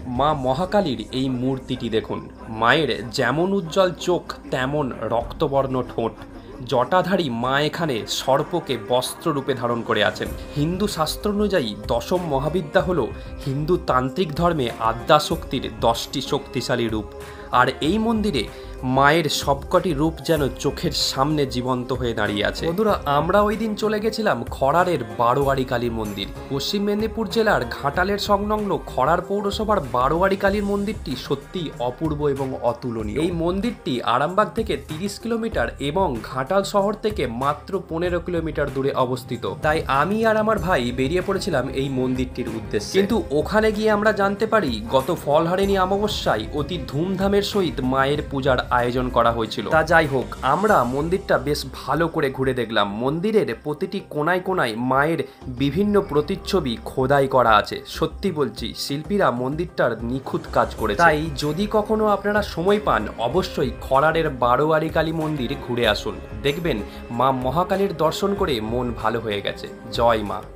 মা মহাকালীর এই মূর্তিটি দেখুন। মায়ের যেমন উজ্জ্বল চোখ তেমন রক্তবর্ণ ঠোঁট। জটাধারী মা এখানে সর্পকে বস্ত্ররূপে ধারণ করে আছেন। হিন্দু শাস্ত্র অনুযায়ী দশম মহাবিদ্যা হল হিন্দু তান্ত্রিক ধর্মে আদ্যাশক্তির 10টি শক্তিশালী রূপ। আর এই মন্দিরে মায়ের সবকটি রূপ যেন চোখের সামনে জীবন্ত হয়ে দাঁড়িয়ে আছে। বন্ধুরা, আমরা ওই দিন চলে গেছিলাম খড়ারের বারোয়ারি কালী মন্দির। পশ্চিম মেদিনীপুর জেলার ঘাটালের সংলগ্ন খড়ার পৌরসভার বারোয়ারি কালীর মন্দিরটি সত্যিই অপূর্ব এবং অতুলনীয়। এই মন্দিরটি আরামবাগ থেকে 30 কিলোমিটার এবং ঘাটাল শহর থেকে মাত্র 15 কিলোমিটার দূরে অবস্থিত। তাই আমি আর আমার ভাই বেরিয়ে পড়েছিলাম এই মন্দিরটির উদ্দেশ্যে। কিন্তু ওখানে গিয়ে আমরা জানতে পারি গত ফলহারিণী অমাবস্যায় অতি ধুমধামের সহিত মায়ের পূজার আয়োজন করা হয়েছিল। তা যাই হোক, আমরা মন্দিরটা বেশ ভালো করে ঘুরে দেখলাম। মন্দিরের প্রতিটি কোনায় কোনায় মায়ের বিভিন্ন প্রতিচ্ছবি খোদাই করা আছে। সত্যি বলছি, শিল্পীরা মন্দিরটার নিখুঁত কাজ করেছে। তাই যদি কখনো আপনারা সময় পান, অবশ্যই খড়ারের বারোয়ারি কালী মন্দির ঘুরে আসুন। দেখবেন মা মহাকালীর দর্শন করে মন ভালো হয়ে গেছে। জয় মা।